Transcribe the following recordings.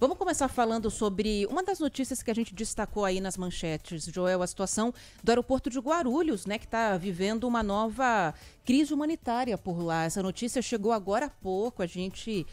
Vamos começar falando sobre uma das notícias que a gente destacou aí nas manchetes, Joel, a situação do aeroporto de Guarulhos, né, que está vivendo uma nova crise humanitária por lá. Essa notícia chegou agora há pouco, a gente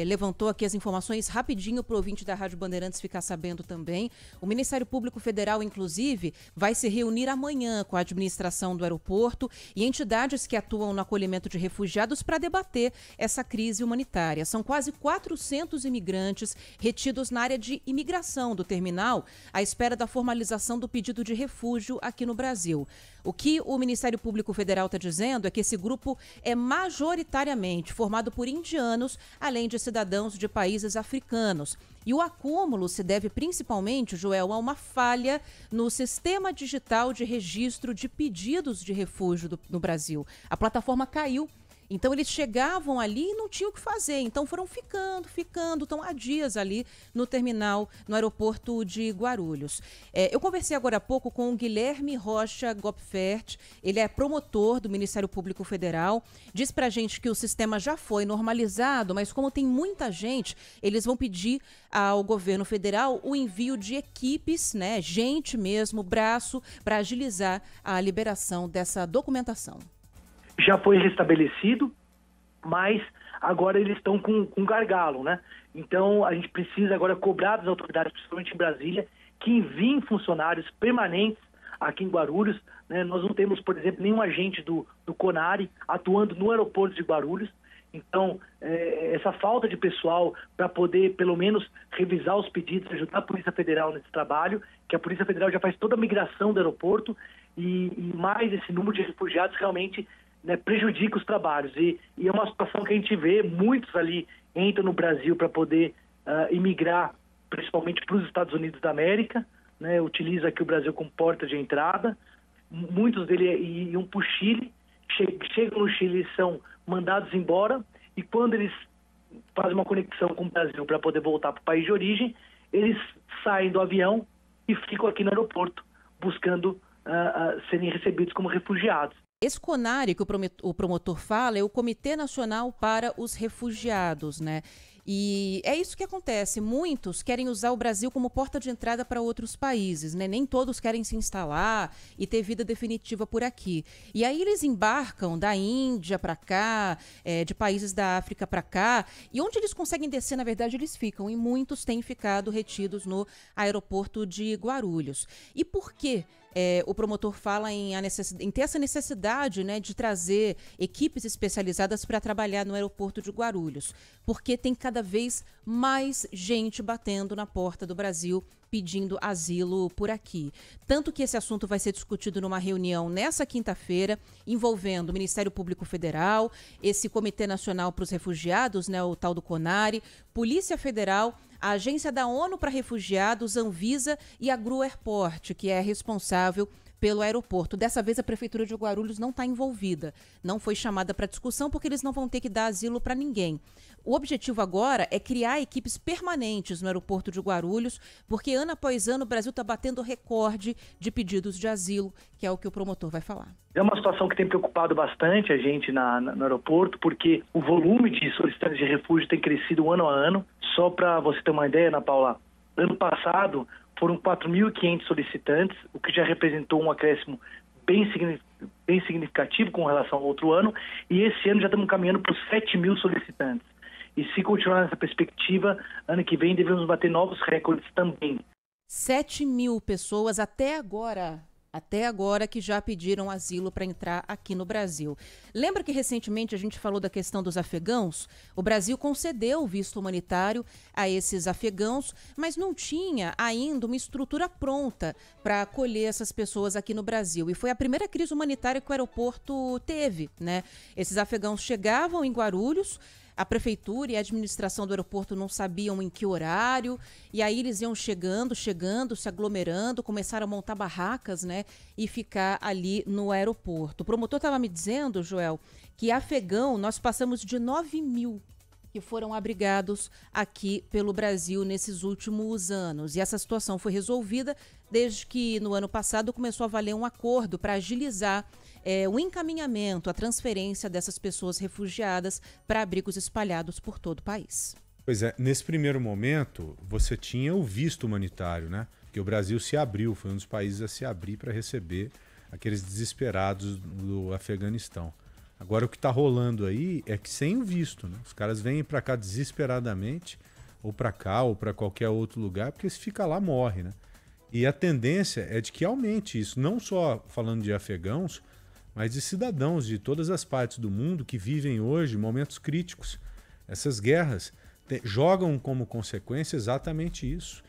levantou aqui as informações rapidinho para o ouvinte da Rádio Bandeirantes ficar sabendo também. O Ministério Público Federal, inclusive, vai se reunir amanhã com a administração do aeroporto e entidades que atuam no acolhimento de refugiados para debater essa crise humanitária. São quase 400 imigrantes retidos na área de imigração do terminal à espera da formalização do pedido de refúgio aqui no Brasil. O que o Ministério Público Federal está dizendo é que esse grupo é majoritariamente formado por indianos, além de cidadãos de países africanos. E o acúmulo se deve principalmente, Joel, a uma falha no sistema digital de registro de pedidos de refúgio no Brasil. A plataforma caiu. Então, eles chegavam ali e não tinham o que fazer. Então, foram ficando, estão há dias ali no terminal, no aeroporto de Guarulhos. Eu conversei agora há pouco com o Guilherme Rocha Gopfert. Ele é promotor do Ministério Público Federal. Diz pra gente que o sistema já foi normalizado, mas como tem muita gente, eles vão pedir ao governo federal o envio de equipes, né, gente mesmo, braço, para agilizar a liberação dessa documentação. Já foi restabelecido, mas agora eles estão com gargalo, né? Então a gente precisa agora cobrar das autoridades, principalmente em Brasília, que enviem funcionários permanentes aqui em Guarulhos, né? Nós não temos, por exemplo, nenhum agente do CONARE atuando no aeroporto de Guarulhos. Então, essa falta de pessoal para poder, pelo menos, revisar os pedidos, ajudar a Polícia Federal nesse trabalho, que a Polícia Federal já faz toda a migração do aeroporto e mais esse número de refugiados realmente, né, prejudica os trabalhos. E é uma situação que a gente vê, muitos ali entram no Brasil para poder imigrar, principalmente para os Estados Unidos da América, né, utiliza aqui o Brasil como porta de entrada. Muitos deles iam para o Chile, chegam no Chile e são mandados embora, e quando eles fazem uma conexão com o Brasil para poder voltar para o país de origem, eles saem do avião e ficam aqui no aeroporto, buscando serem recebidos como refugiados. Esse CONARE que o promotor fala é o Comitê Nacional para os Refugiados, né? E é isso que acontece. Muitos querem usar o Brasil como porta de entrada para outros países, né? Nem todos querem se instalar e ter vida definitiva por aqui. E aí eles embarcam da Índia para cá, de países da África para cá, e onde eles conseguem descer, na verdade, eles ficam. E muitos têm ficado retidos no aeroporto de Guarulhos. E por quê? O promotor fala em ter essa necessidade, né, de trazer equipes especializadas para trabalhar no aeroporto de Guarulhos, porque tem cada vez mais gente batendo na porta do Brasil pedindo asilo por aqui. Tanto que esse assunto vai ser discutido numa reunião nessa quinta-feira, envolvendo o Ministério Público Federal, esse Comitê Nacional para os Refugiados, né, o tal do CONARE, Polícia Federal, a Agência da ONU para Refugiados, Anvisa e a Gru Airport, que é responsável pelo aeroporto. Dessa vez a Prefeitura de Guarulhos não está envolvida, não foi chamada para discussão porque eles não vão ter que dar asilo para ninguém. O objetivo agora é criar equipes permanentes no aeroporto de Guarulhos, porque ano após ano o Brasil está batendo recorde de pedidos de asilo, que é o que o promotor vai falar. É uma situação que tem preocupado bastante a gente no aeroporto, porque o volume de solicitantes de refúgio tem crescido ano a ano. Só para você ter uma ideia, Ana Paula, ano passado foram 4.500 solicitantes, o que já representou um acréscimo bem significativo com relação ao outro ano, e esse ano já estamos caminhando para os 7.000 solicitantes. E se continuar nessa perspectiva, ano que vem devemos bater novos recordes também. 7.000 pessoas até agora que já pediram asilo para entrar aqui no Brasil. Lembra que recentemente a gente falou da questão dos afegãos? O Brasil concedeu o visto humanitário a esses afegãos, mas não tinha ainda uma estrutura pronta para acolher essas pessoas aqui no Brasil. E foi a primeira crise humanitária que o aeroporto teve, né? Esses afegãos chegavam em Guarulhos, a prefeitura e a administração do aeroporto não sabiam em que horário, e aí eles iam chegando, se aglomerando, começaram a montar barracas, né, e ficar ali no aeroporto. O promotor estava me dizendo, Joel, que afegão, nós passamos de 9.000 que foram abrigados aqui pelo Brasil nesses últimos anos. E essa situação foi resolvida desde que no ano passado começou a valer um acordo para agilizar o encaminhamento, a transferência dessas pessoas refugiadas para abrigos espalhados por todo o país. Pois é, nesse primeiro momento, você tinha o visto humanitário, né? Porque o Brasil se abriu, foi um dos países a se abrir para receber aqueles desesperados do Afeganistão. Agora, o que está rolando aí é que sem o visto, né? Os caras vêm para cá desesperadamente, ou para cá, ou para qualquer outro lugar, porque se fica lá, morre, né? E a tendência é de que aumente isso, não só falando de afegãos, mas de cidadãos de todas as partes do mundo que vivem hoje momentos críticos. Essas guerras jogam como consequência exatamente isso.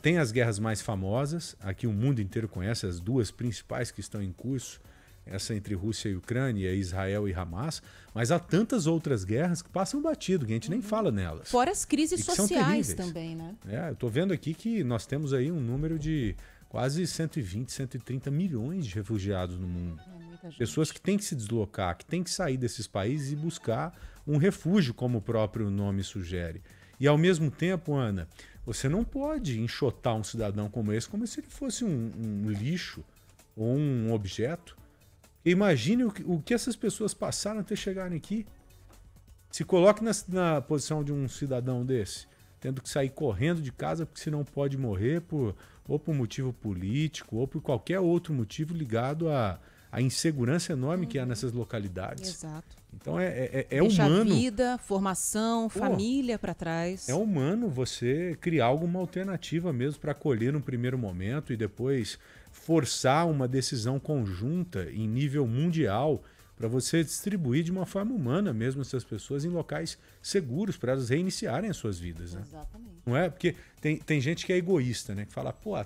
Tem as guerras mais famosas, aqui o mundo inteiro conhece as duas principais que estão em curso, essa entre Rússia e Ucrânia, Israel e Hamas, mas há tantas outras guerras que passam batido, que a gente nem fala nelas. Fora as crises sociais também, né? Eu estou vendo aqui que nós temos aí um número de quase 120, 130 milhões de refugiados no mundo. Pessoas que têm que se deslocar, que têm que sair desses países e buscar um refúgio, como o próprio nome sugere. E ao mesmo tempo, Ana, você não pode enxotar um cidadão como esse como se ele fosse um lixo ou um objeto. Imagine o que essas pessoas passaram até chegarem aqui. Se coloque na posição de um cidadão desse, tendo que sair correndo de casa porque senão pode morrer ou por motivo político ou por qualquer outro motivo ligado a insegurança enorme que há nessas localidades. Exato. Então é deixar humano. Vida, formação, família para trás. É humano você criar alguma alternativa mesmo para acolher no primeiro momento e depois forçar uma decisão conjunta em nível mundial para você distribuir de uma forma humana mesmo essas pessoas em locais seguros para elas reiniciarem as suas vidas. Né? Exatamente. Não é? Porque tem gente que é egoísta, né? Que fala, pô, a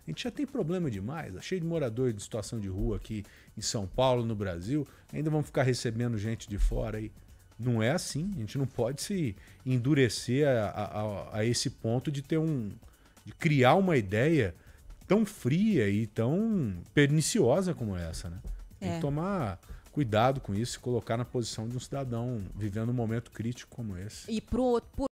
gente já tem problema demais, cheio de moradores de situação de rua aqui em São Paulo, no Brasil, ainda vamos ficar recebendo gente de fora aí. Não é assim, a gente não pode se endurecer a esse ponto de de criar uma ideia tão fria e tão perniciosa como essa, né? Tem que tomar cuidado com isso e colocar na posição de um cidadão vivendo um momento crítico como esse. E por